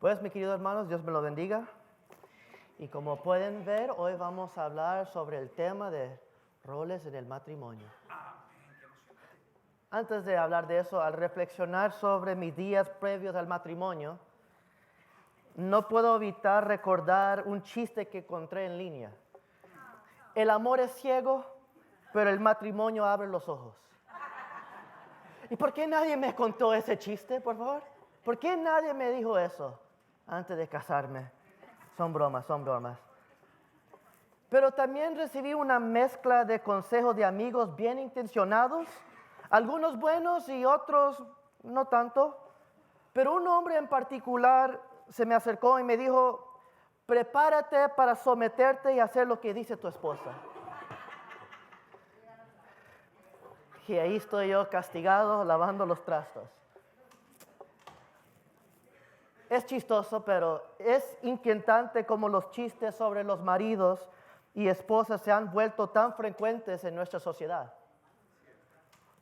Pues, mis queridos hermanos, Dios me lo bendiga. Y como pueden ver, hoy vamos a hablar sobre el tema de roles en el matrimonio. Antes de hablar de eso, al reflexionar sobre mis días previos al matrimonio, no puedo evitar recordar un chiste que encontré en línea. El amor es ciego, pero el matrimonio abre los ojos. ¿Y por qué nadie me contó ese chiste, por favor? ¿Por qué nadie me dijo eso antes de casarme? Son bromas, son bromas. Pero también recibí una mezcla de consejos de amigos bien intencionados, algunos buenos y otros no tanto. Pero un hombre en particular se me acercó y me dijo, prepárate para someterte y hacer lo que dice tu esposa. Y ahí estoy yo castigado, lavando los trastos. Es chistoso, pero es inquietante como los chistes sobre los maridos y esposas se han vuelto tan frecuentes en nuestra sociedad.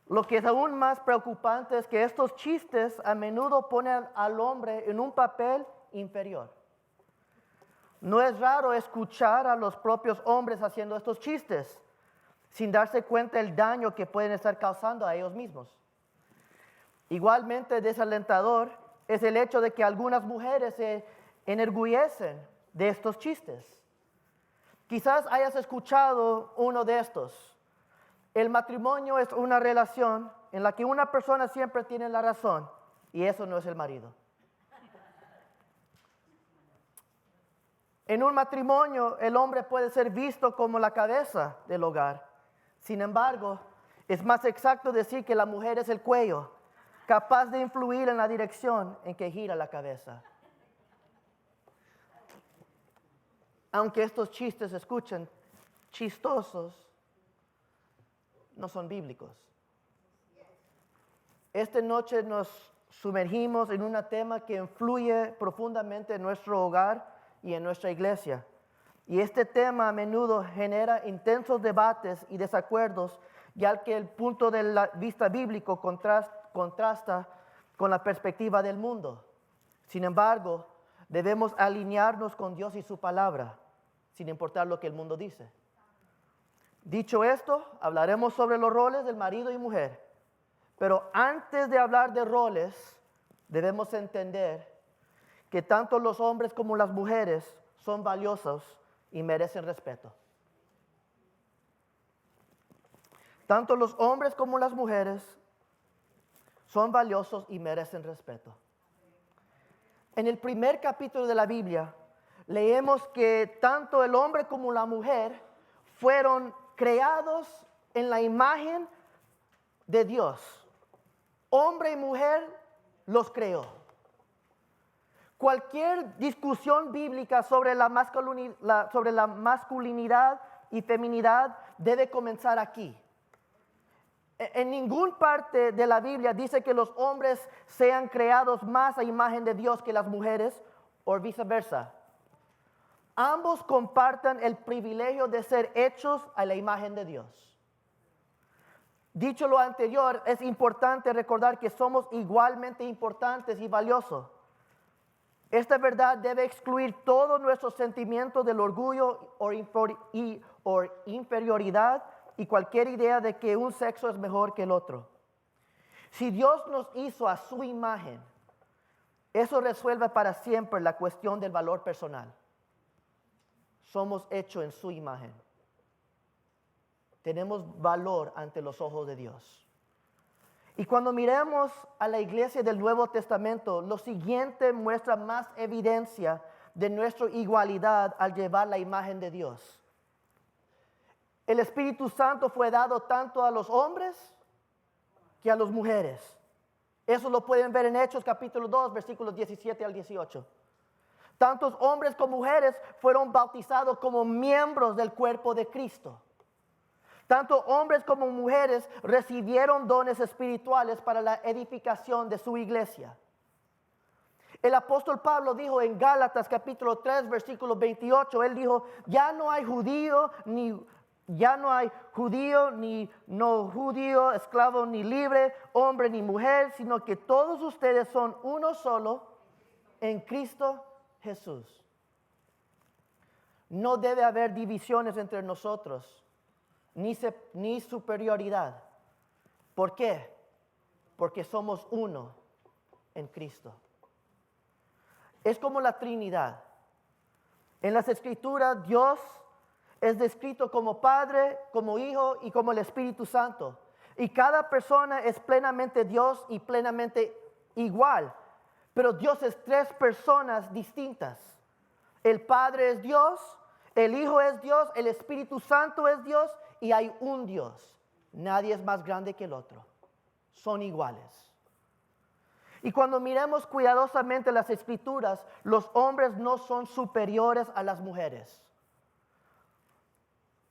Lo que es aún más preocupante es que estos chistes a menudo ponen al hombre en un papel inferior. No es raro escuchar a los propios hombres haciendo estos chistes, sin darse cuenta del daño que pueden estar causando a ellos mismos. Igualmente desalentador es el hecho de que algunas mujeres se enorgullecen de estos chistes. Quizás hayas escuchado uno de estos. El matrimonio es una relación en la que una persona siempre tiene la razón y eso no es el marido. En un matrimonio el hombre puede ser visto como la cabeza del hogar. Sin embargo, es más exacto decir que la mujer es el cuello, capaz de influir en la dirección en que gira la cabeza. Aunque estos chistes se escuchen chistosos, no son bíblicos. Esta noche nos sumergimos en un tema que influye profundamente en nuestro hogar y en nuestra iglesia. Y este tema a menudo genera intensos debates y desacuerdos, ya que el punto de vista bíblico contrasta con la perspectiva del mundo. Sin embargo, debemos alinearnos con Dios y su palabra, sin importar lo que el mundo dice. Dicho esto, hablaremos sobre los roles del marido y mujer. Pero antes de hablar de roles, debemos entender que tanto los hombres como las mujeres son valiosos y merecen respeto. Tanto los hombres como las mujeres son valiosos y merecen respeto. En el primer capítulo de la Biblia, leemos que tanto el hombre como la mujer fueron creados en la imagen de Dios. Hombre y mujer los creó. Cualquier discusión bíblica sobre la masculinidad y feminidad debe comenzar aquí. En ninguna parte de la Biblia dice que los hombres sean creados más a imagen de Dios que las mujeres o viceversa. Ambos comparten el privilegio de ser hechos a la imagen de Dios. Dicho lo anterior, es importante recordar que somos igualmente importantes y valiosos. Esta verdad debe excluir todos nuestros sentimientos del orgullo o inferioridad y cualquier idea de que un sexo es mejor que el otro. Si Dios nos hizo a su imagen, eso resuelve para siempre la cuestión del valor personal. Somos hechos en su imagen. Tenemos valor ante los ojos de Dios. Y cuando miremos a la iglesia del Nuevo Testamento, lo siguiente muestra más evidencia de nuestra igualdad al llevar la imagen de Dios. El Espíritu Santo fue dado tanto a los hombres que a las mujeres. Eso lo pueden ver en Hechos capítulo 2, versículos 17 al 18. Tantos hombres como mujeres fueron bautizados como miembros del cuerpo de Cristo. Tanto hombres como mujeres recibieron dones espirituales para la edificación de su iglesia. El apóstol Pablo dijo en Gálatas capítulo 3, versículo 28, él dijo, ya no hay judío ni no judío, esclavo ni libre, hombre ni mujer, sino que todos ustedes son uno solo en Cristo Jesús. No debe haber divisiones entre nosotros, ni superioridad. ¿Por qué? Porque somos uno en Cristo. Es como la Trinidad. En las Escrituras, Dios es descrito como Padre, como Hijo y como el Espíritu Santo. Y cada persona es plenamente Dios y plenamente igual. Pero Dios es tres personas distintas. El Padre es Dios, el Hijo es Dios, el Espíritu Santo es Dios y hay un Dios. Nadie es más grande que el otro. Son iguales. Y cuando miremos cuidadosamente las Escrituras, los hombres no son superiores a las mujeres.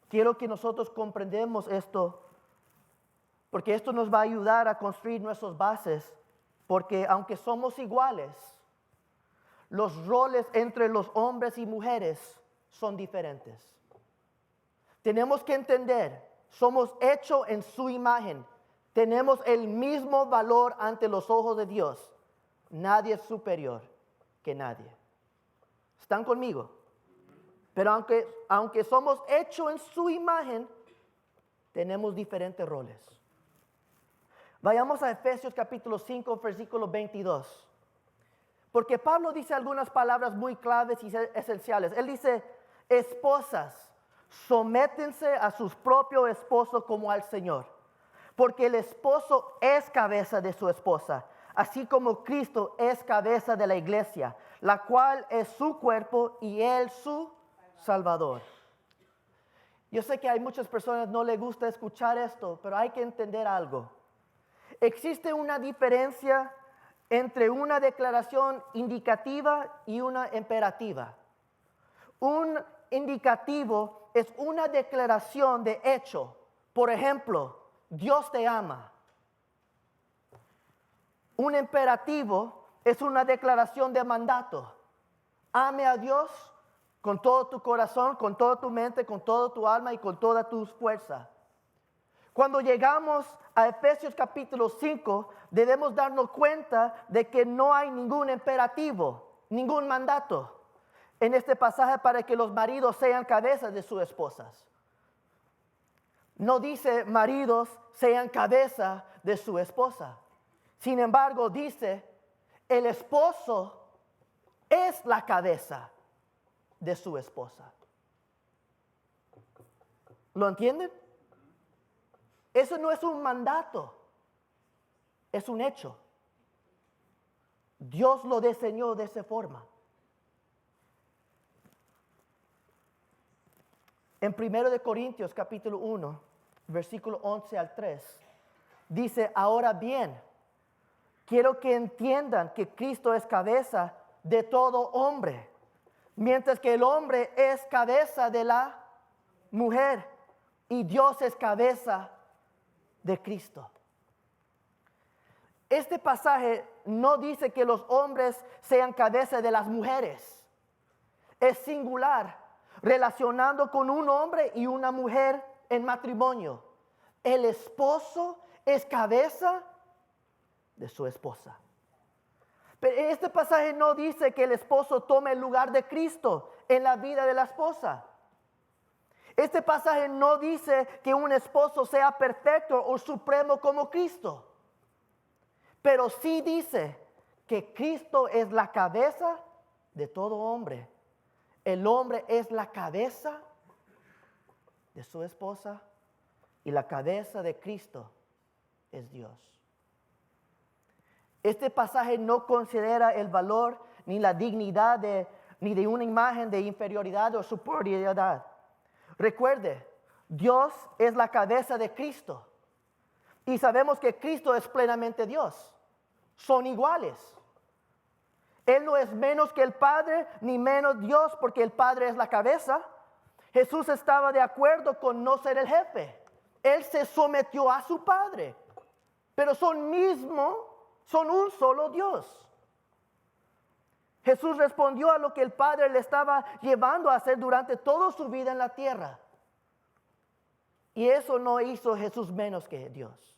Quiero que nosotros comprendamos esto, porque esto nos va a ayudar a construir nuestras bases, porque aunque somos iguales, los roles entre los hombres y mujeres son diferentes. Tenemos que entender, somos hechos en su imagen. Tenemos el mismo valor ante los ojos de Dios. Nadie es superior que nadie. ¿Están conmigo? Pero aunque somos hechos en su imagen, tenemos diferentes roles. Vayamos a Efesios capítulo 5, versículo 22. Porque Pablo dice algunas palabras muy claves y esenciales. Él dice, esposas, sométense a sus propios esposos como al Señor. Porque el esposo es cabeza de su esposa, así como Cristo es cabeza de la iglesia, la cual es su cuerpo y él su Salvador. Yo sé que hay muchas personas que no les gusta escuchar esto, pero hay que entender algo. Existe una diferencia entre una declaración indicativa y una imperativa. Un indicativo es una declaración de hecho. Por ejemplo, Dios te ama. Un imperativo es una declaración de mandato. Ame a Dios con todo tu corazón, con toda tu mente, con toda tu alma y con toda tu fuerza. Cuando llegamos a Efesios capítulo 5, debemos darnos cuenta de que no hay ningún imperativo, ningún mandato en este pasaje para que los maridos sean cabezas de sus esposas. No dice maridos sean cabeza de su esposa. Sin embargo, dice el esposo es la cabeza de su esposa. ¿Lo entienden? Eso no es un mandato, es un hecho. Dios lo diseñó de esa forma. En 1 Corintios capítulo 1, versículo 11 al 3, dice, ahora bien, quiero que entiendan que Cristo es cabeza de todo hombre, mientras que el hombre es cabeza de la mujer y Dios es cabeza de Cristo. Este pasaje no dice que los hombres sean cabeza de las mujeres. Es singular, relacionando con un hombre y una mujer en matrimonio. El esposo es cabeza de su esposa. Pero este pasaje no dice que el esposo tome el lugar de Cristo en la vida de la esposa. Este pasaje no dice que un esposo sea perfecto o supremo como Cristo. Pero sí dice que Cristo es la cabeza de todo hombre. El hombre es la cabeza de su esposa y la cabeza de Cristo es Dios. Este pasaje no considera el valor ni la dignidad ni de una imagen de inferioridad o superioridad. Recuerde, Dios es la cabeza de Cristo. Y sabemos que Cristo es plenamente Dios. Son iguales. Él no es menos que el Padre, ni menos Dios, porque el Padre es la cabeza. Jesús estaba de acuerdo con no ser el jefe. Él se sometió a su Padre. Pero son un solo Dios. Jesús respondió a lo que el Padre le estaba llevando a hacer durante toda su vida en la tierra. Y eso no hizo Jesús menos que Dios.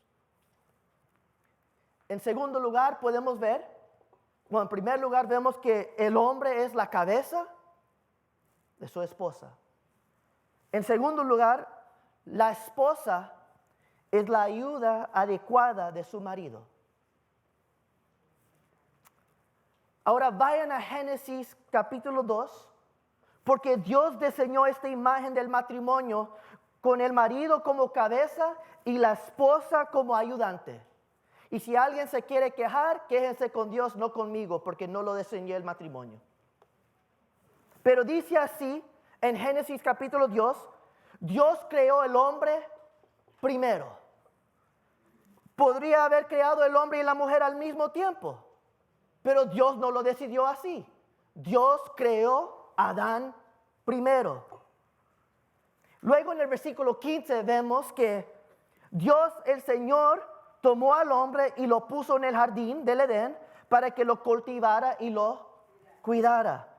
En segundo lugar, podemos ver Bueno, en primer lugar vemos que el hombre es la cabeza de su esposa. En segundo lugar, la esposa es la ayuda adecuada de su marido. Ahora vayan a Génesis capítulo 2, porque Dios diseñó esta imagen del matrimonio con el marido como cabeza y la esposa como ayudante. Y si alguien se quiere quejar, quéjense con Dios, no conmigo, porque no lo diseñé el matrimonio. Pero dice así en Génesis capítulo 2, Dios creó el hombre primero. Podría haber creado el hombre y la mujer al mismo tiempo, pero Dios no lo decidió así. Dios creó a Adán primero. Luego en el versículo 15 vemos que Dios el Señor tomó al hombre y lo puso en el jardín del Edén para que lo cultivara y lo cuidara.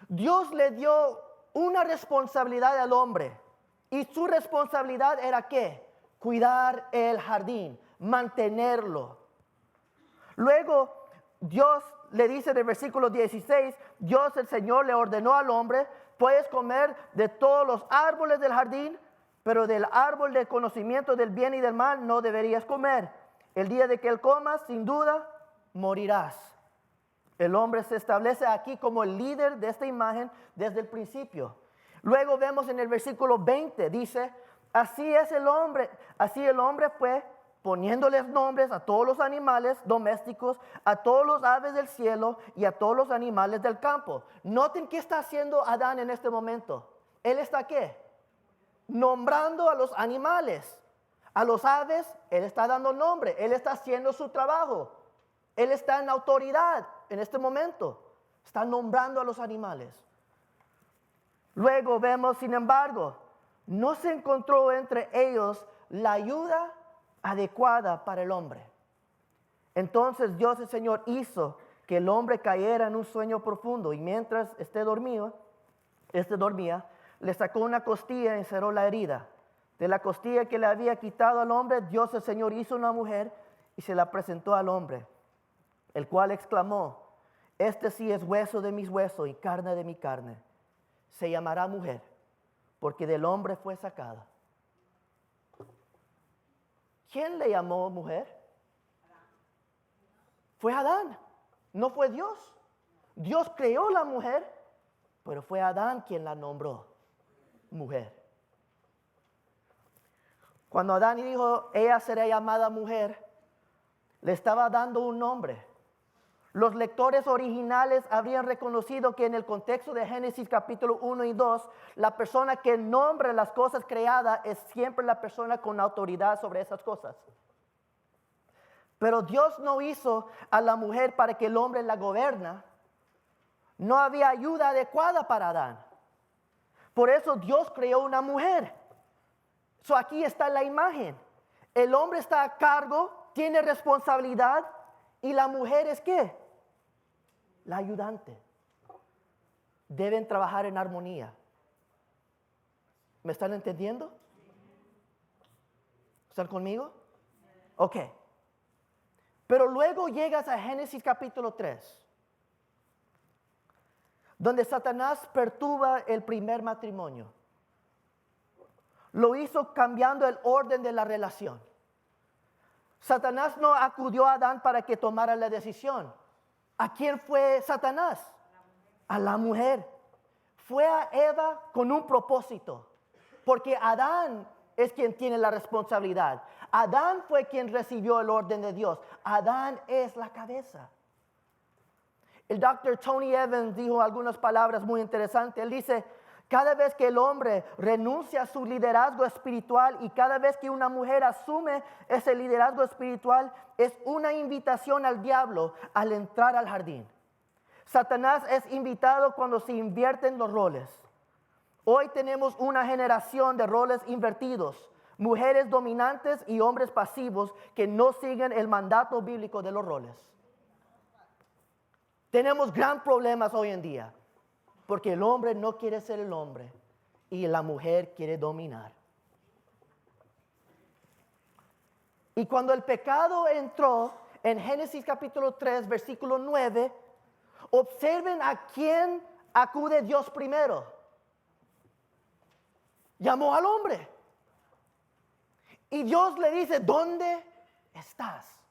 Dios le dio una responsabilidad al hombre y su responsabilidad era ¿qué? Cuidar el jardín, mantenerlo. Luego Dios le dice en el versículo 16, Dios el Señor le ordenó al hombre, puedes comer de todos los árboles del jardín, pero del árbol del conocimiento del bien y del mal no deberías comer. El día de que él comas, sin duda, morirás. El hombre se establece aquí como el líder de esta imagen desde el principio. Luego vemos en el versículo 20, dice, así el hombre fue poniéndoles nombres a todos los animales domésticos, a todos los aves del cielo y a todos los animales del campo. Noten qué está haciendo Adán en este momento. Él está ¿qué? Nombrando a los animales. A los aves, él está dando nombre, él está haciendo su trabajo. Él está en autoridad en este momento. Está nombrando a los animales. Luego vemos, sin embargo, no se encontró entre ellos la ayuda adecuada para el hombre. Entonces Dios el Señor hizo que el hombre cayera en un sueño profundo y mientras dormía, le sacó una costilla y encerró la herida. De la costilla que le había quitado al hombre, Dios el Señor hizo una mujer y se la presentó al hombre, el cual exclamó, este sí es hueso de mis huesos y carne de mi carne. Se llamará mujer, porque del hombre fue sacada. ¿Quién le llamó mujer? Fue Adán, no fue Dios. Dios creó la mujer, pero fue Adán quien la nombró mujer. Cuando Adán dijo, ella será llamada mujer, le estaba dando un nombre. Los lectores originales habrían reconocido que en el contexto de Génesis capítulo 1 y 2, la persona que nombra las cosas creadas es siempre la persona con autoridad sobre esas cosas. Pero Dios no hizo a la mujer para que el hombre la gobierna. No había ayuda adecuada para Adán. Por eso Dios creó una mujer. Aquí está la imagen. El hombre está a cargo, tiene responsabilidad y la mujer es ¿qué? La ayudante. Deben trabajar en armonía. ¿Me están entendiendo? ¿Están conmigo? Ok. Pero luego llegas a Génesis capítulo 3, donde Satanás perturba el primer matrimonio. Lo hizo cambiando el orden de la relación. Satanás no acudió a Adán para que tomara la decisión. ¿A quién fue Satanás? A la mujer. Fue a Eva con un propósito, porque Adán es quien tiene la responsabilidad. Adán fue quien recibió el orden de Dios. Adán es la cabeza. El Dr. Tony Evans dijo algunas palabras muy interesantes. Él dice, cada vez que el hombre renuncia a su liderazgo espiritual y cada vez que una mujer asume ese liderazgo espiritual, es una invitación al diablo al entrar al jardín. Satanás es invitado cuando se invierten los roles. Hoy tenemos una generación de roles invertidos, mujeres dominantes y hombres pasivos que no siguen el mandato bíblico de los roles. Tenemos gran problemas hoy en día. Porque el hombre no quiere ser el hombre y la mujer quiere dominar. Y cuando el pecado entró en Génesis capítulo 3, versículo 9, observen a quién acude Dios primero. Llamó al hombre. Y Dios le dice, ¿dónde estás?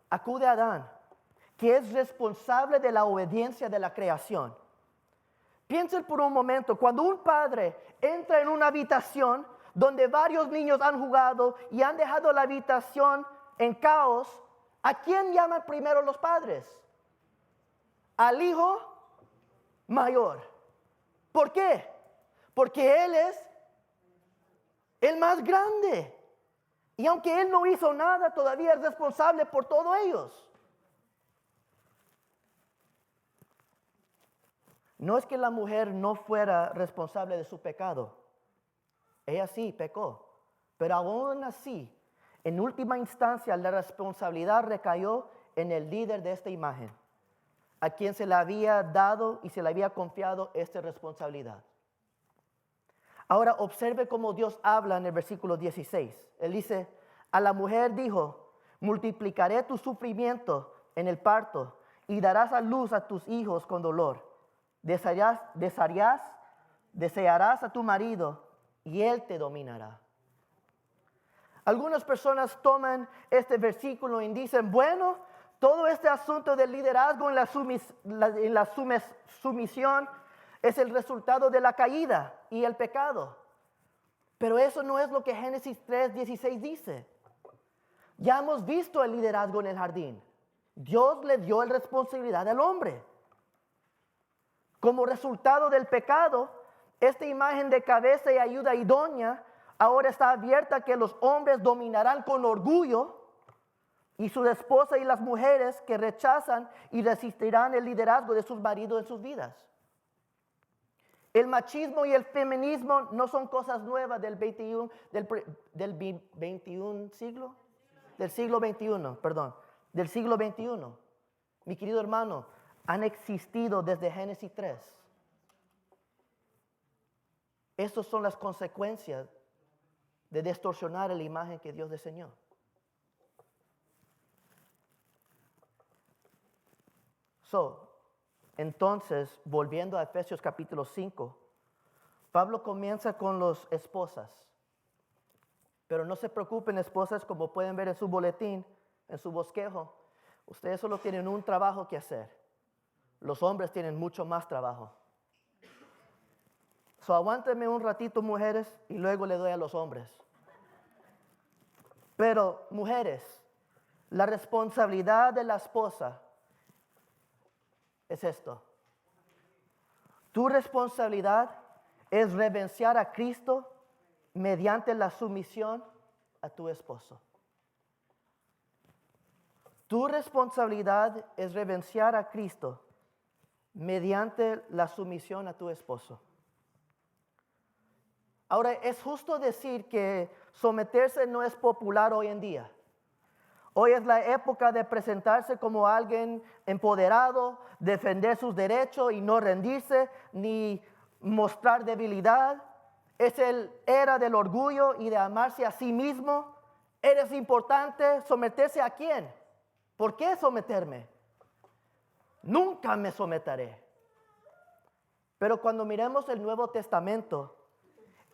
Acude a Adán, que es responsable de la obediencia de la creación. Piensen por un momento, cuando un padre entra en una habitación donde varios niños han jugado y han dejado la habitación en caos, ¿a quién llaman primero los padres? Al hijo mayor. ¿Por qué? Porque él es el más grande. Y aunque él no hizo nada, todavía es responsable por todos ellos. No es que la mujer no fuera responsable de su pecado. Ella sí pecó. Pero aún así, en última instancia, la responsabilidad recayó en el líder de esta imagen, a quien se le había dado y se le había confiado esta responsabilidad. Ahora observe cómo Dios habla en el versículo 16. Él dice, a la mujer dijo, multiplicaré tu sufrimiento en el parto y darás a luz a tus hijos con dolor. Desearás a tu marido y él te dominará. Algunas personas toman este versículo y dicen, bueno, todo este asunto del liderazgo en la sumisión es el resultado de la caída y el pecado. Pero eso no es lo que Génesis 3:16 dice. Ya hemos visto el liderazgo en el jardín. Dios le dio la responsabilidad al hombre. Como resultado del pecado, esta imagen de cabeza y ayuda idónea ahora está abierta que los hombres dominarán con orgullo y su esposa y las mujeres que rechazan y resistirán el liderazgo de sus maridos en sus vidas. El machismo y el feminismo no son cosas nuevas del siglo XXI. Mi querido hermano, han existido desde Génesis 3. Estas son las consecuencias de distorsionar la imagen que Dios diseñó. Entonces, volviendo a Efesios capítulo 5, Pablo comienza con las esposas. Pero no se preocupen, esposas, como pueden ver en su boletín, en su bosquejo. Ustedes solo tienen un trabajo que hacer. Los hombres tienen mucho más trabajo. Aguántenme un ratito, mujeres, y luego le doy a los hombres. Pero, mujeres, la responsabilidad de la esposa es esto. Tu responsabilidad es reverenciar a Cristo mediante la sumisión a tu esposo. Tu responsabilidad es reverenciar a Cristo mediante la sumisión a tu esposo. Ahora, es justo decir que someterse no es popular hoy en día. Hoy es la época de presentarse como alguien empoderado, defender sus derechos y no rendirse ni mostrar debilidad. Es el era del orgullo y de amarse a sí mismo. ¿Eres importante? ¿Someterse a quién? ¿Por qué someterme? Nunca me someteré. Pero cuando miremos el Nuevo Testamento,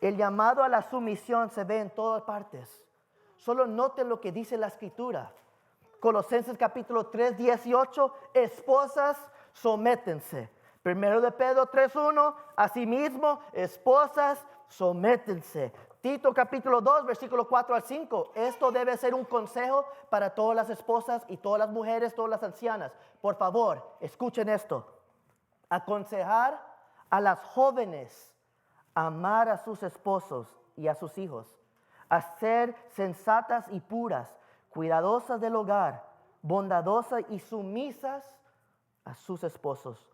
el llamado a la sumisión se ve en todas partes. Solo noten lo que dice la Escritura. Colosenses capítulo 3, 18, esposas, sométense. Primero de Pedro 3:1, asimismo, esposas, sométense. Tito capítulo 2, versículo 4 al 5. Esto debe ser un consejo para todas las esposas y todas las mujeres, todas las ancianas. Por favor, escuchen esto. Aconsejar a las jóvenes a amar a sus esposos y a sus hijos, a ser sensatas y puras, cuidadosas del hogar, bondadosas y sumisas a sus esposos,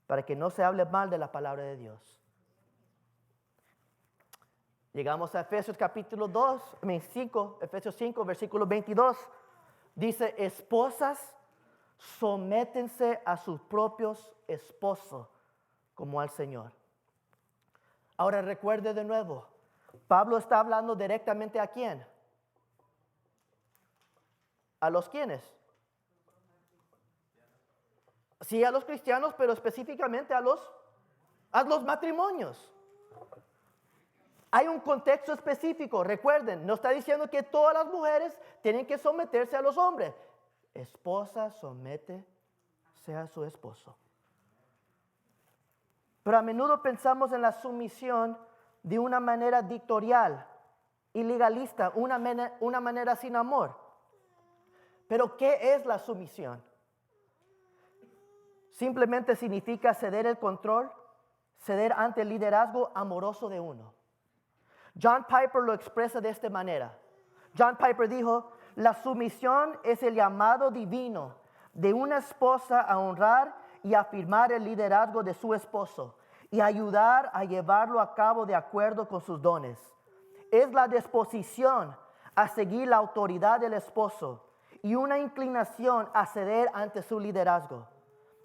para que no se hable mal de la palabra de Dios. Llegamos a Efesios capítulo 5, Efesios 5, versículo 22. Dice, esposas, sométense a sus propios esposos como al Señor. Ahora recuerde de nuevo, Pablo está hablando directamente a quién. ¿A los quiénes? Sí, a los cristianos, pero específicamente a los matrimonios. Hay un contexto específico. Recuerden, no está diciendo que todas las mujeres tienen que someterse a los hombres. Esposa, sométese a su esposo. Pero a menudo pensamos en la sumisión de una manera dictatorial y legalista, una manera sin amor. Pero ¿qué es la sumisión? Simplemente significa ceder el control, ceder ante el liderazgo amoroso de uno. John Piper lo expresa de esta manera. John Piper dijo, la sumisión es el llamado divino de una esposa a honrar y afirmar el liderazgo de su esposo y ayudar a llevarlo a cabo de acuerdo con sus dones. Es la disposición a seguir la autoridad del esposo y una inclinación a ceder ante su liderazgo.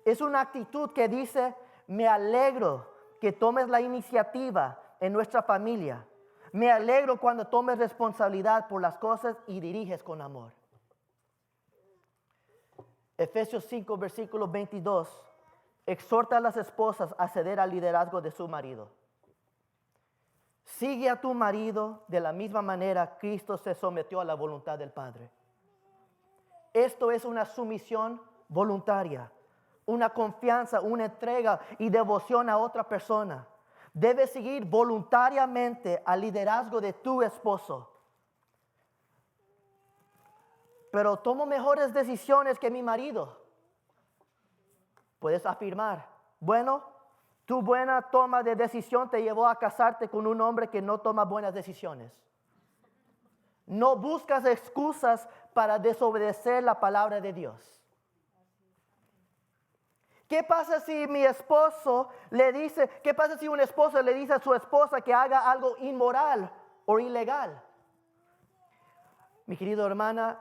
Es una actitud que dice, me alegro que tomes la iniciativa en nuestra familia. Me alegro cuando tomes responsabilidad por las cosas y diriges con amor. Efesios 5, versículo 22. Exhorta a las esposas a ceder al liderazgo de su marido. Sigue a tu marido de la misma manera Cristo se sometió a la voluntad del Padre. Esto es una sumisión voluntaria, una confianza, una entrega y devoción a otra persona. Debes seguir voluntariamente al liderazgo de tu esposo. Pero tomo mejores decisiones que mi marido. Puedes afirmar, bueno, tu buena toma de decisión te llevó a casarte con un hombre que no toma buenas decisiones. No buscas excusas para desobedecer la palabra de Dios. ¿Qué pasa si mi esposo le dice, qué pasa si un esposo le dice a su esposa que haga algo inmoral o ilegal? Mi querida hermana,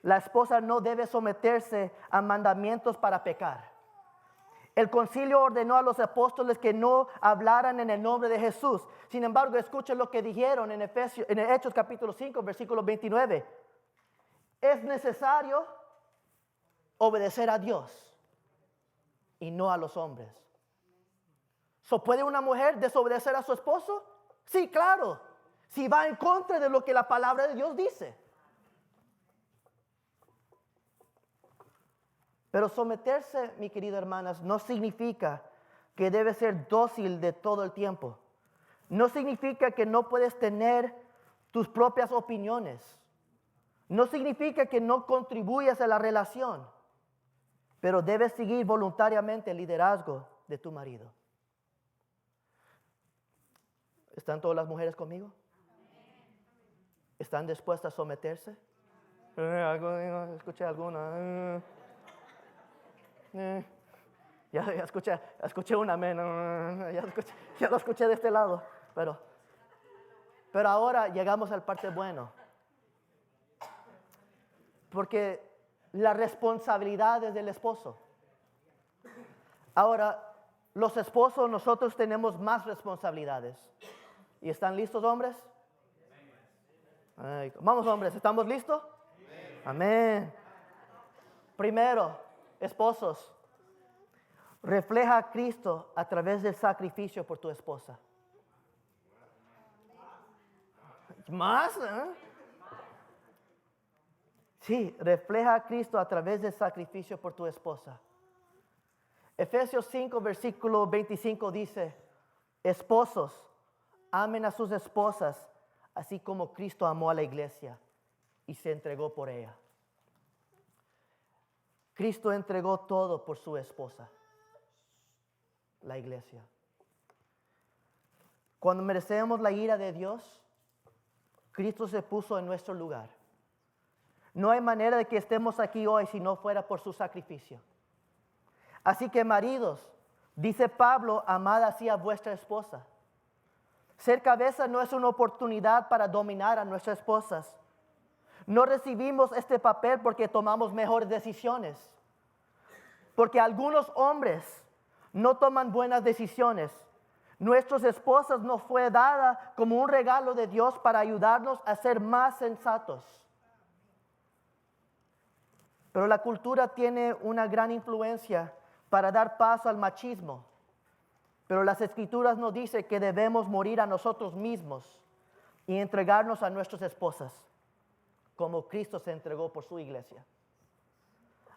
la esposa no debe someterse a mandamientos para pecar. El concilio ordenó a los apóstoles que no hablaran en el nombre de Jesús. Sin embargo, escuchen lo que dijeron en Hechos capítulo 5, versículo 29. Es necesario obedecer a Dios y no a los hombres. ¿Puede una mujer desobedecer a su esposo? Sí, claro. Si va en contra de lo que la palabra de Dios dice. Pero someterse, mi querida hermanas, no significa que debes ser dócil de todo el tiempo. No significa que no puedes tener tus propias opiniones. No significa que no contribuyas a la relación. Pero debes seguir voluntariamente el liderazgo de tu marido. ¿Están todas las mujeres conmigo? ¿Están dispuestas a someterse? Escuché alguna. Ya escuché un amén. Ya lo escuché de este lado. Pero ahora llegamos al parte bueno. Porque la responsabilidad es del esposo. Ahora, los esposos, nosotros tenemos más responsabilidades. ¿Y están listos, hombres? Ay, vamos, hombres, ¿estamos listos? Amén. Primero, esposos, refleja a Cristo a través del sacrificio por tu esposa. ¿Más? Sí, refleja a Cristo a través del sacrificio por tu esposa. Efesios 5, versículo 25 dice, esposos, amen a sus esposas, así como Cristo amó a la iglesia y se entregó por ella. Cristo entregó todo por su esposa, la iglesia. Cuando merecemos la ira de Dios, Cristo se puso en nuestro lugar. No hay manera de que estemos aquí hoy si no fuera por su sacrificio. Así que maridos, dice Pablo, amad así a vuestra esposa. Ser cabeza no es una oportunidad para dominar a nuestras esposas. No recibimos este papel porque tomamos mejores decisiones. Porque algunos hombres no toman buenas decisiones. Nuestras esposas nos fue dada como un regalo de Dios para ayudarnos a ser más sensatos. Pero la cultura tiene una gran influencia para dar paso al machismo. Pero las Escrituras nos dicen que debemos morir a nosotros mismos y entregarnos a nuestras esposas, como Cristo se entregó por su iglesia.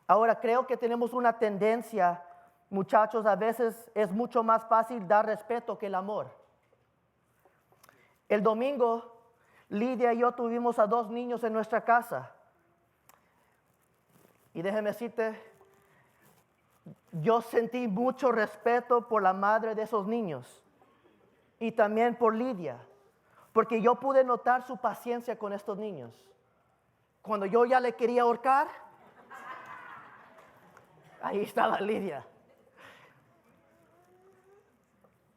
Ahora, creo que tenemos una tendencia, muchachos, a veces es mucho más fácil dar respeto que el amor. El domingo, Lidia y yo tuvimos a 2 niños en nuestra casa. Y déjeme decirte, yo sentí mucho respeto por la madre de esos niños y también por Lidia, porque yo pude notar su paciencia con estos niños. Cuando yo ya le quería ahorcar, ahí estaba Lidia.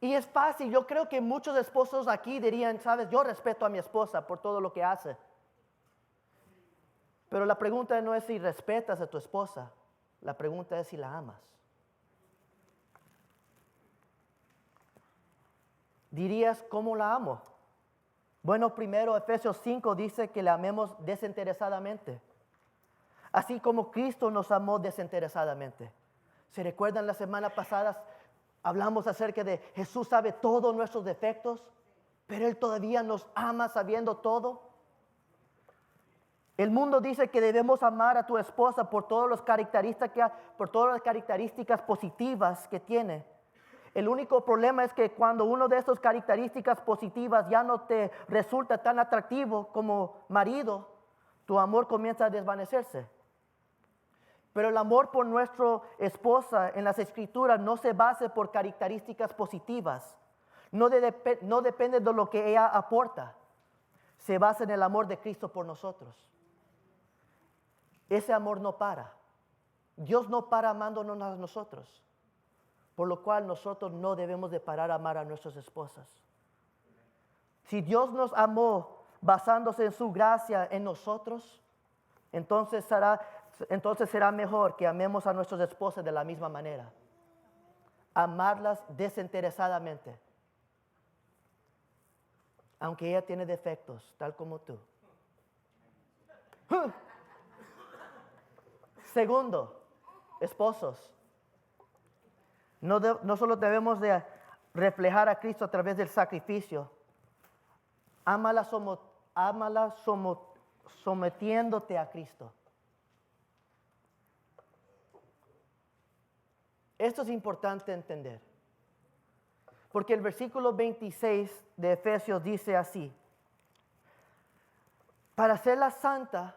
Y es fácil, yo creo que muchos esposos aquí dirían, sabes, yo respeto a mi esposa por todo lo que hace. Pero la pregunta no es si respetas a tu esposa, la pregunta es si la amas. Dirías, ¿cómo la amo? Bueno, primero Efesios 5 dice que la amemos desinteresadamente. Así como Cristo nos amó desinteresadamente. ¿Se recuerdan la semana pasada? Hablamos acerca de Jesús sabe todos nuestros defectos, pero Él todavía nos ama sabiendo todo. El mundo dice que debemos amar a tu esposa por todas las características positivas que tiene. El único problema es que cuando una de estas características positivas ya no te resulta tan atractivo como marido, tu amor comienza a desvanecerse. Pero el amor por nuestra esposa en las Escrituras no se basa por características positivas. No depende de lo que ella aporta. Se basa en el amor de Cristo por nosotros. Ese amor no para. Dios no para amándonos a nosotros. Por lo cual nosotros no debemos de parar a amar a nuestras esposas. Si Dios nos amó basándose en su gracia en nosotros, entonces será mejor que amemos a nuestras esposas de la misma manera. Amarlas desinteresadamente. Aunque ella tiene defectos, tal como tú. Segundo, esposos. No solo debemos de reflejar a Cristo a través del sacrificio. Ámala sometiéndote a Cristo. Esto es importante entender. Porque el versículo 26 de Efesios dice así. Para hacerla santa,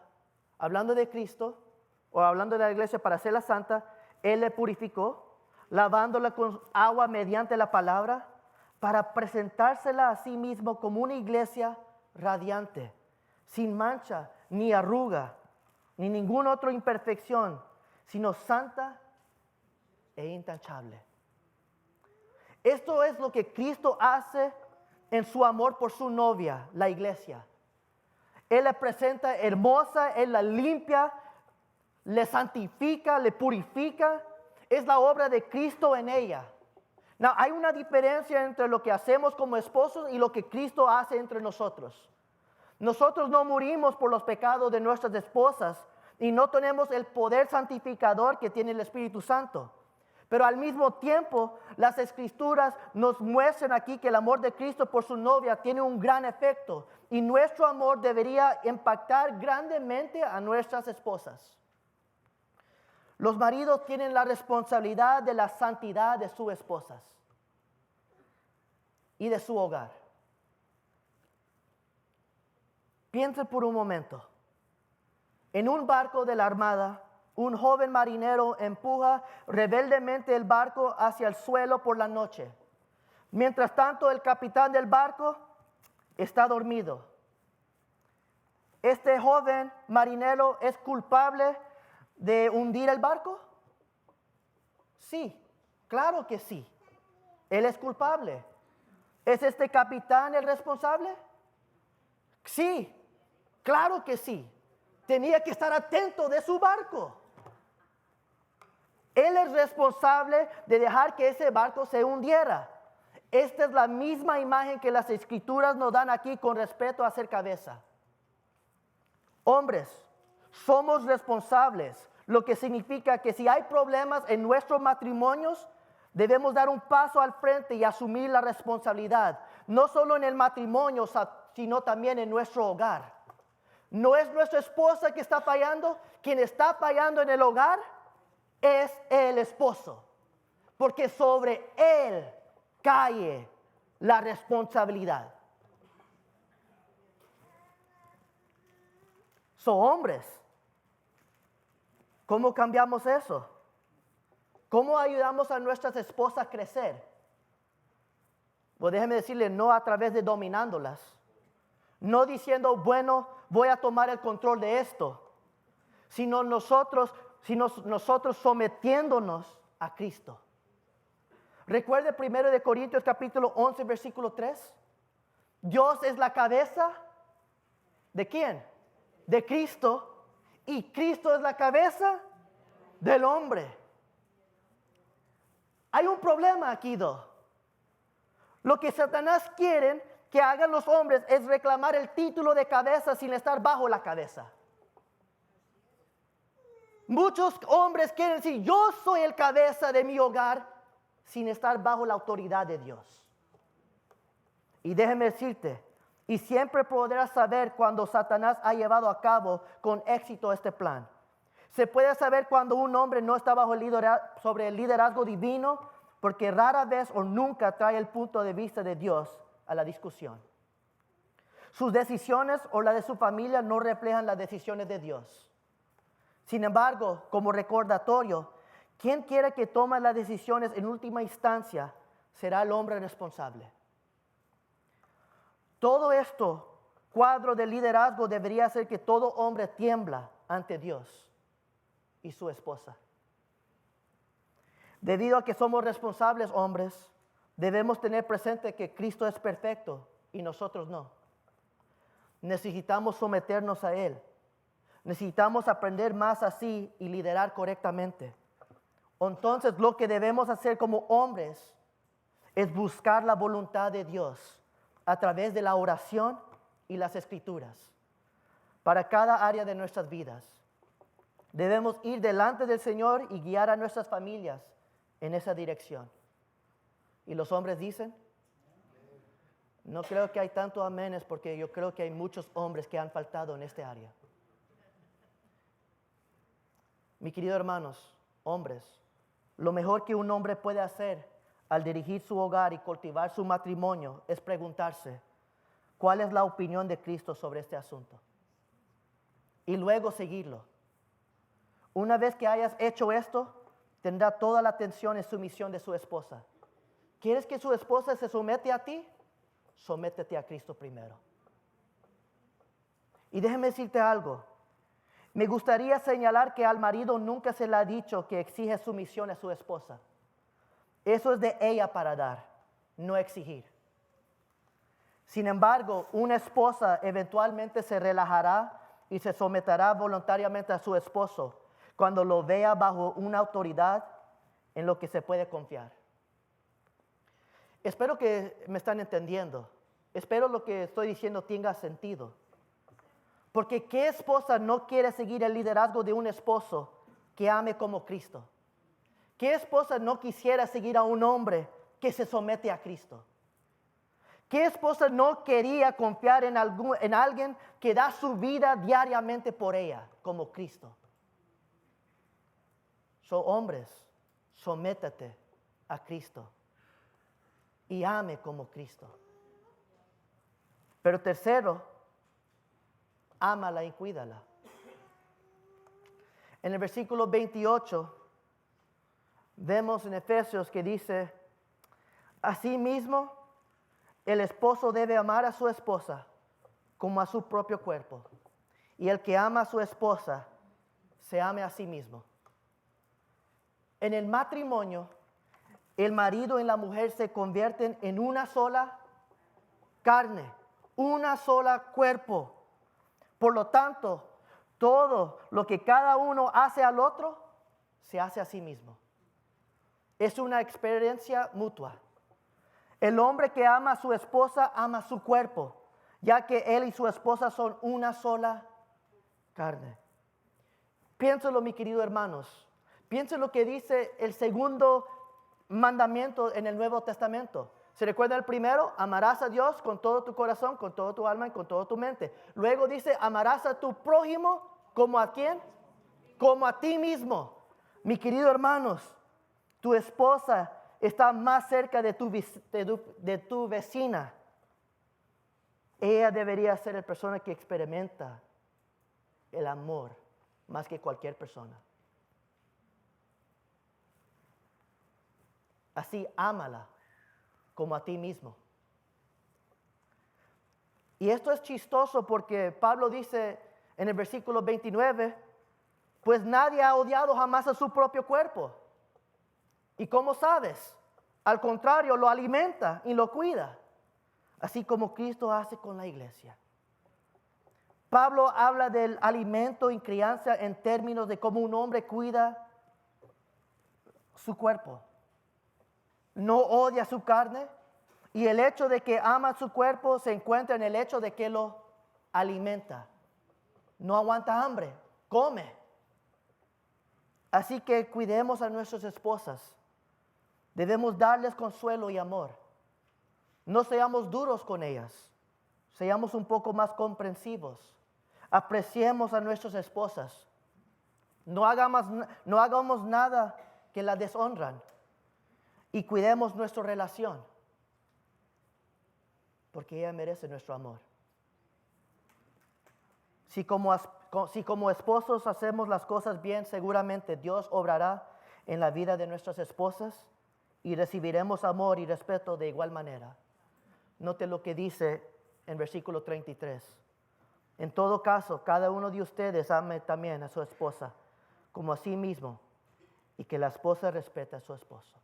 hablando de Cristo, o hablando de la iglesia, para hacerla santa, Él le purificó, lavándola con agua mediante la palabra, para presentársela a sí mismo como una iglesia radiante, sin mancha, ni arruga, ni ninguna otra imperfección, sino santa e intachable. Esto es lo que Cristo hace en su amor por su novia, la iglesia. Él la presenta hermosa, Él la limpia, le santifica, le purifica. Es la obra de Cristo en ella. Now, hay una diferencia entre lo que hacemos como esposos y lo que Cristo hace entre nosotros. Nosotros no morimos por los pecados de nuestras esposas y no tenemos el poder santificador que tiene el Espíritu Santo. Pero al mismo tiempo, las Escrituras nos muestran aquí que el amor de Cristo por su novia tiene un gran efecto y nuestro amor debería impactar grandemente a nuestras esposas. Los maridos tienen la responsabilidad de la santidad de sus esposas y de su hogar. Piense por un momento. En un barco de la armada, un joven marinero empuja rebeldemente el barco hacia el suelo por la noche. Mientras tanto, el capitán del barco está dormido. Este joven marinero es culpable de hundir el barco. Sí, claro que sí. Él es culpable. ¿Es este capitán el responsable? Sí, claro que sí. Tenía que estar atento de su barco. Él es responsable de dejar que ese barco se hundiera. Esta es la misma imagen que las Escrituras nos dan aquí con respecto a ser cabeza. Hombres, somos responsables. lo que significa que si hay problemas en nuestros matrimonios, debemos dar un paso al frente y asumir la responsabilidad, no solo en el matrimonio, sino también en nuestro hogar. No es nuestra esposa que está fallando, quien está fallando en el hogar es el esposo, porque sobre él cae la responsabilidad. Hombres, ¿cómo cambiamos eso? ¿Cómo ayudamos a nuestras esposas a crecer? Pues déjeme decirle, no a través de dominándolas. No diciendo, bueno, voy a tomar el control de esto. Sino nosotros sometiéndonos a Cristo. Recuerde 1 Corintios capítulo 11, versículo 3. Dios es la cabeza, ¿de quién? De Cristo, y Cristo es la cabeza del hombre. Hay un problema aquí, Lo que Satanás quiere que hagan los hombres es reclamar el título de cabeza sin estar bajo la cabeza. Muchos hombres quieren decir, yo soy el cabeza de mi hogar, sin estar bajo la autoridad de Dios. Y déjeme decirte, y siempre podrás saber cuando Satanás ha llevado a cabo con éxito este plan. Se puede saber cuando un hombre no está bajo sobre el liderazgo divino, porque rara vez o nunca trae el punto de vista de Dios a la discusión. Sus decisiones o la de su familia no reflejan las decisiones de Dios. Sin embargo, como recordatorio, quien quiera que tome las decisiones en última instancia será el hombre responsable. Todo esto, cuadro de liderazgo, debería hacer que todo hombre tiembla ante Dios y su esposa. Debido a que somos responsables hombres, debemos tener presente que Cristo es perfecto y nosotros no. Necesitamos someternos a Él. Necesitamos aprender más así y liderar correctamente. Entonces, lo que debemos hacer como hombres es buscar la voluntad de Dios a través de la oración y las escrituras para cada área de nuestras vidas. Debemos ir delante del Señor y guiar a nuestras familias en esa dirección. Y los hombres dicen, no creo que hay tanto aménes porque yo creo que hay muchos hombres que han faltado en este área. Mi queridos hermanos, hombres, lo mejor que un hombre puede hacer al dirigir su hogar y cultivar su matrimonio es preguntarse, ¿cuál es la opinión de Cristo sobre este asunto? Y luego seguirlo. Una vez que hayas hecho esto, tendrá toda la atención y sumisión de su esposa. ¿Quieres que su esposa se somete a ti? Sométete a Cristo primero. Y déjeme decirte algo. Me gustaría señalar que al marido nunca se le ha dicho que exige sumisión a su esposa. Eso es de ella para dar, no exigir. Sin embargo, una esposa eventualmente se relajará y se someterá voluntariamente a su esposo cuando lo vea bajo una autoridad en lo que se puede confiar. Espero que me están entendiendo. Espero lo que estoy diciendo tenga sentido. Porque ¿qué esposa no quiere seguir el liderazgo de un esposo que ame como Cristo? ¿Qué esposa no quisiera seguir a un hombre que se somete a Cristo? ¿Qué esposa no quería confiar en alguien que da su vida diariamente por ella, como Cristo? Hombres, sométate a Cristo y ame como Cristo. Pero tercero, ámala y cuídala. En el versículo 28, vemos en Efesios que dice, asimismo, el esposo debe amar a su esposa como a su propio cuerpo. Y el que ama a su esposa, se ame a sí mismo. En el matrimonio, el marido y la mujer se convierten en una sola carne, una sola cuerpo. Por lo tanto, todo lo que cada uno hace al otro, se hace a sí mismo. Es una experiencia mutua. El hombre que ama a su esposa, ama su cuerpo, ya que él y su esposa son una sola carne. Piénselo, mi querido hermanos. Piensen lo que dice el segundo mandamiento en el Nuevo Testamento. ¿Se recuerda el primero? Amarás a Dios con todo tu corazón, con toda tu alma y con toda tu mente. Luego dice, amarás a tu prójimo como a quién? Como a ti mismo. Mi querido hermanos, tu esposa está más cerca de tu vecina. Ella debería ser la persona que experimenta el amor más que cualquier persona. Así, ámala como a ti mismo. Y esto es chistoso porque Pablo dice en el versículo 29, pues nadie ha odiado jamás a su propio cuerpo. ¿Y cómo sabes? Al contrario, lo alimenta y lo cuida, así como Cristo hace con la iglesia. Pablo habla del alimento y crianza en términos de cómo un hombre cuida su cuerpo. No odia su carne, y el hecho de que ama su cuerpo se encuentra en el hecho de que lo alimenta. No aguanta hambre, come. Así que cuidemos a nuestras esposas. Debemos darles consuelo y amor. No seamos duros con ellas. Seamos un poco más comprensivos. Apreciemos a nuestras esposas. No hagamos nada que la deshonran. Y cuidemos nuestra relación. Porque ella merece nuestro amor. Si como esposos hacemos las cosas bien, seguramente Dios obrará en la vida de nuestras esposas y recibiremos amor y respeto de igual manera. Note lo que dice en versículo 33. En todo caso, cada uno de ustedes ame también a su esposa como a sí mismo, y que la esposa respete a su esposo.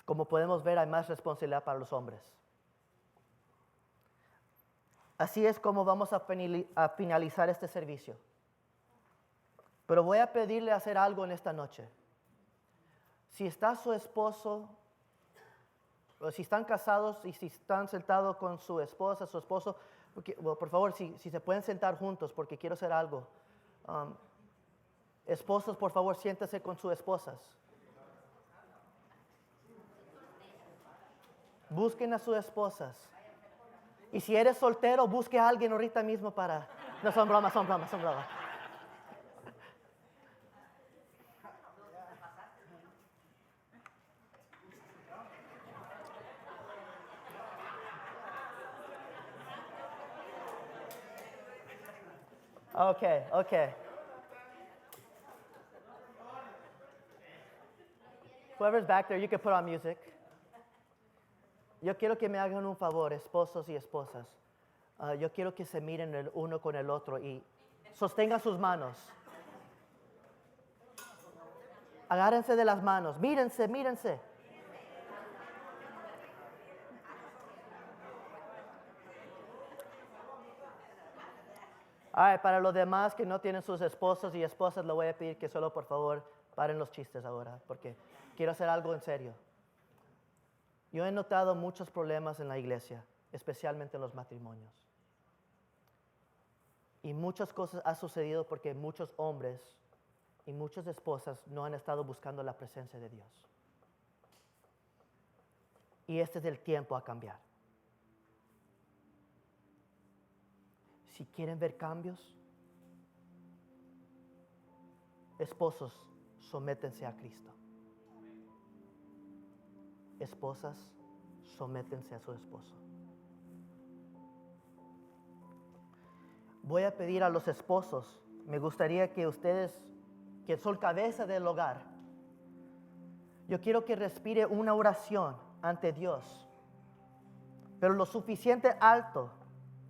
Como podemos ver, hay más responsabilidad para los hombres. Así es como vamos a finalizar este servicio. Pero voy a pedirle hacer algo en esta noche. Si está su esposo, o si están casados y si están sentados con su esposa, su esposo, por favor, si se pueden sentar juntos, porque quiero hacer algo. Esposos, por favor, siéntense con sus esposas. Busquen a sus esposas. Y si eres soltero, busque a alguien ahorita mismo para... No, son bromas. Okay. Whoever's back there, you can put on music. Yo quiero que me hagan un favor, esposos y esposas. Yo quiero que se miren el uno con el otro y sostengan sus manos. Agárrense de las manos, mírense. Para los demás que no tienen sus esposos y esposas, le voy a pedir que solo por favor paren los chistes ahora, porque quiero hacer algo en serio. Yo he notado muchos problemas en la iglesia, especialmente en los matrimonios. Y muchas cosas han sucedido porque muchos hombres y muchas esposas no han estado buscando la presencia de Dios. Y este es el tiempo a cambiar. Si quieren ver cambios, esposos, sométense a Cristo. Esposas, sométense a su esposo. Voy a pedir a los esposos, me gustaría que ustedes, que son cabeza del hogar, yo quiero que respire una oración ante Dios, pero lo suficiente alto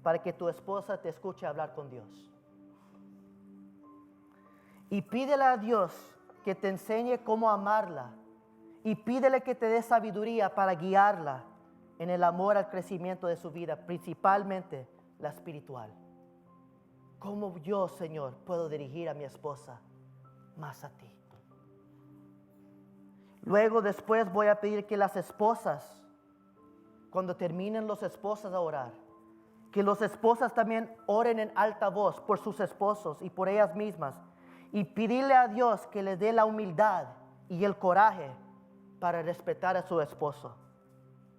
para que tu esposa te escuche hablar con Dios. Y pídele a Dios que te enseñe cómo amarla. Y pídele que te dé sabiduría para guiarla en el amor al crecimiento de su vida, principalmente la espiritual. ¿Cómo yo, Señor, puedo dirigir a mi esposa más a ti? Luego, después voy a pedir que las esposas cuando terminen los esposos a orar, que los esposas también oren en alta voz por sus esposos y por ellas mismas y pedirle a Dios que les dé la humildad y el coraje para respetar a su esposo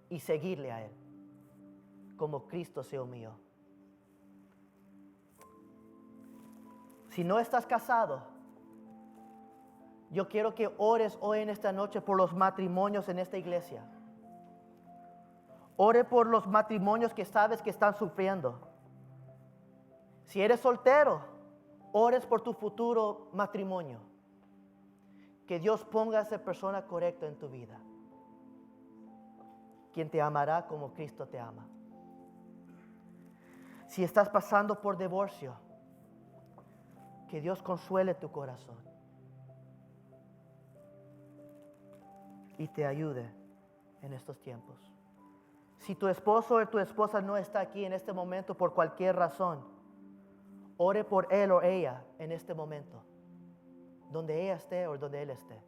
y seguirle a él, como Cristo se humilló. Si no estás casado, yo quiero que ores hoy en esta noche por los matrimonios en esta iglesia. Ore por los matrimonios que sabes que están sufriendo. Si eres soltero, ores por tu futuro matrimonio. Que Dios ponga a esa persona correcta en tu vida, quien te amará como Cristo te ama. Si estás pasando por divorcio, que Dios consuele tu corazón y te ayude en estos tiempos. Si tu esposo o tu esposa no está aquí en este momento por cualquier razón, ore por él o ella en este momento, donde ella esté o donde él esté.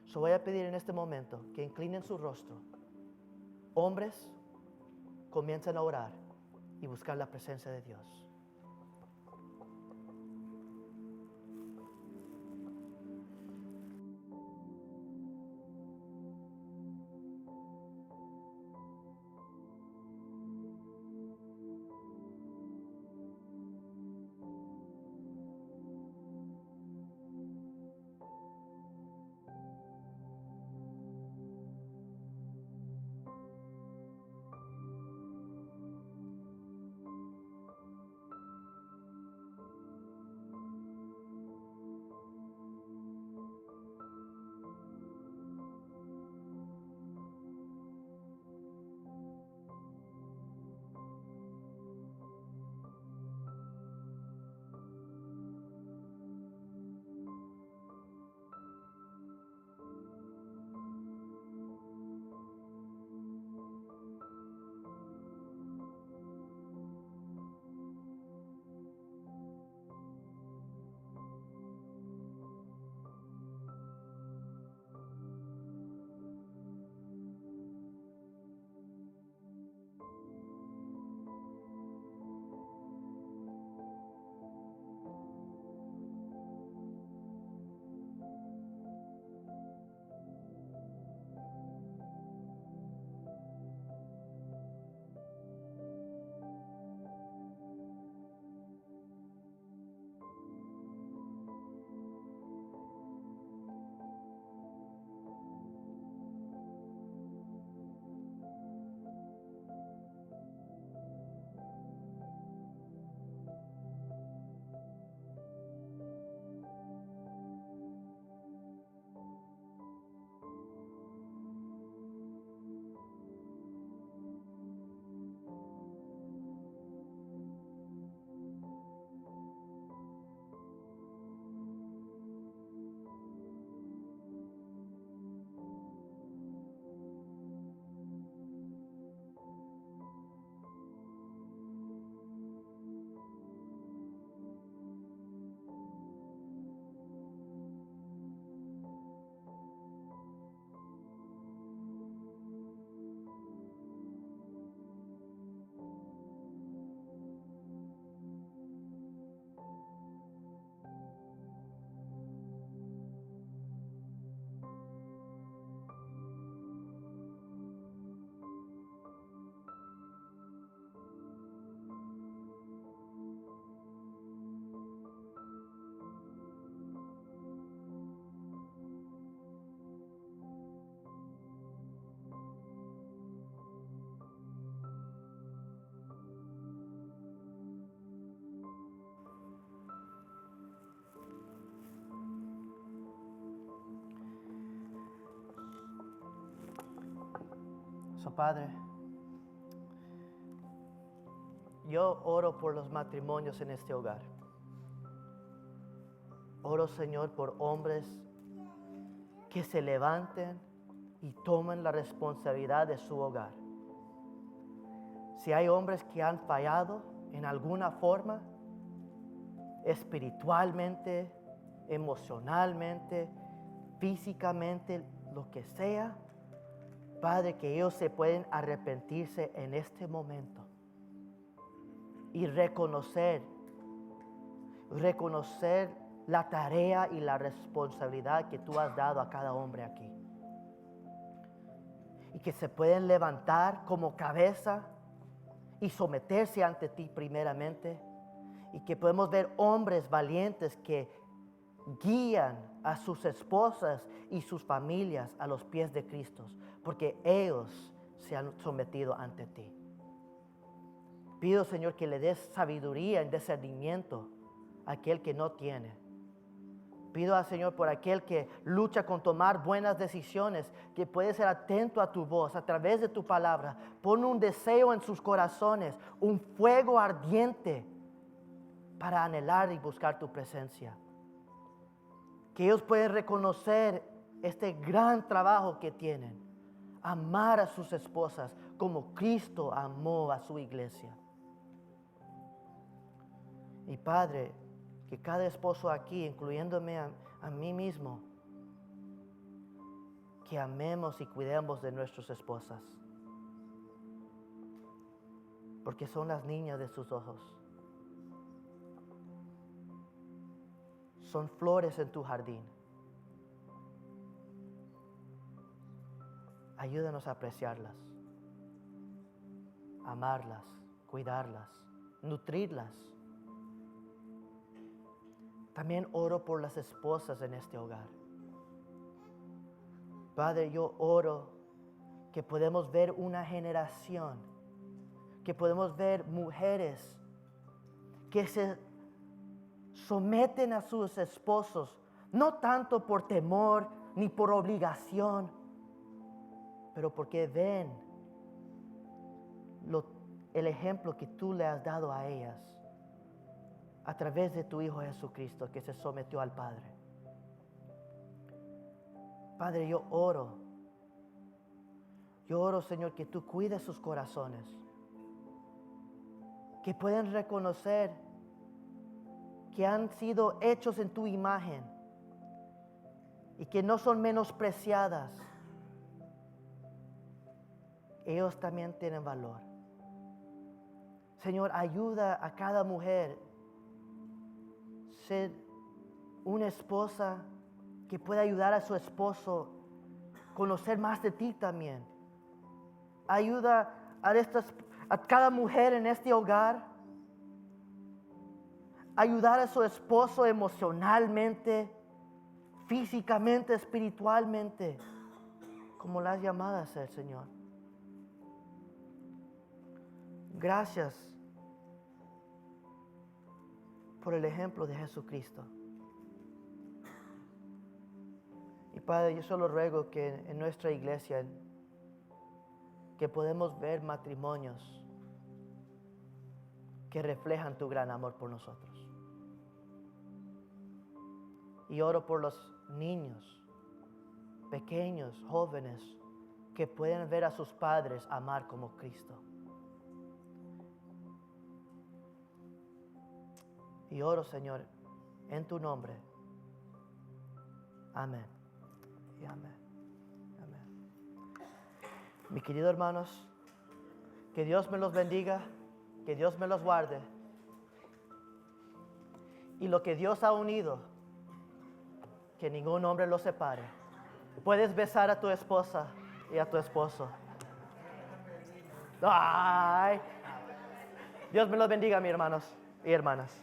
So voy a pedir en este momento que inclinen su rostro. Hombres, comiencen a orar y buscar la presencia de Dios. Padre, yo oro por los matrimonios en este hogar. Oro, Señor, por hombres que se levanten y tomen la responsabilidad de su hogar. Si hay hombres que han fallado en alguna forma, espiritualmente, emocionalmente, físicamente, lo que sea, Padre, que ellos se pueden arrepentirse en este momento y reconocer la tarea y la responsabilidad que tú has dado a cada hombre aquí. Y que se pueden levantar como cabeza y someterse ante ti primeramente. Y que podemos ver hombres valientes que guían a sus esposas y sus familias a los pies de Cristo, porque ellos se han sometido ante ti. Pido, Señor, que le des sabiduría y discernimiento a aquel que no tiene. Pido al Señor por aquel que lucha con tomar buenas decisiones, que puede ser atento a tu voz a través de tu palabra. Pon un deseo en sus corazones, un fuego ardiente para anhelar y buscar tu presencia. Que ellos puedan reconocer este gran trabajo que tienen, amar a sus esposas como Cristo amó a su iglesia. Y Padre, que cada esposo aquí, incluyéndome a mí mismo, que amemos y cuidemos de nuestras esposas, porque son las niñas de sus ojos. Son flores en tu jardín. Ayúdanos a apreciarlas, amarlas, cuidarlas, nutrirlas. También oro por las esposas en este hogar. Padre, yo oro que podemos ver una generación, que podemos ver mujeres que se someten a sus esposos, no tanto por temor ni por obligación, pero porque ven el ejemplo que tú le has dado a ellas a través de tu Hijo Jesucristo, que se sometió al Padre. Padre, yo oro, Señor, que tú cuides sus corazones, que puedan reconocer que han sido hechos en tu imagen y que no son menospreciadas. Ellos también tienen valor. Señor, ayuda a cada mujer a ser una esposa que pueda ayudar a su esposo a conocer más de ti también. Ayuda a cada mujer en este hogar, ayudar a su esposo emocionalmente, físicamente, espiritualmente, como las llamadas a ser, Señor. Gracias por el ejemplo de Jesucristo. Y Padre, yo solo ruego que en nuestra iglesia que podemos ver matrimonios que reflejan tu gran amor por nosotros. Y oro por los niños, pequeños, jóvenes, que pueden ver a sus padres amar como Cristo. Y oro, Señor, en tu nombre. Amén. Y amén. Amén. Mis queridos hermanos, que Dios me los bendiga, que Dios me los guarde. Y lo que Dios ha unido, que ningún hombre lo separe. Puedes besar a tu esposa y a tu esposo. Ay. Dios me los bendiga, mis hermanos y hermanas.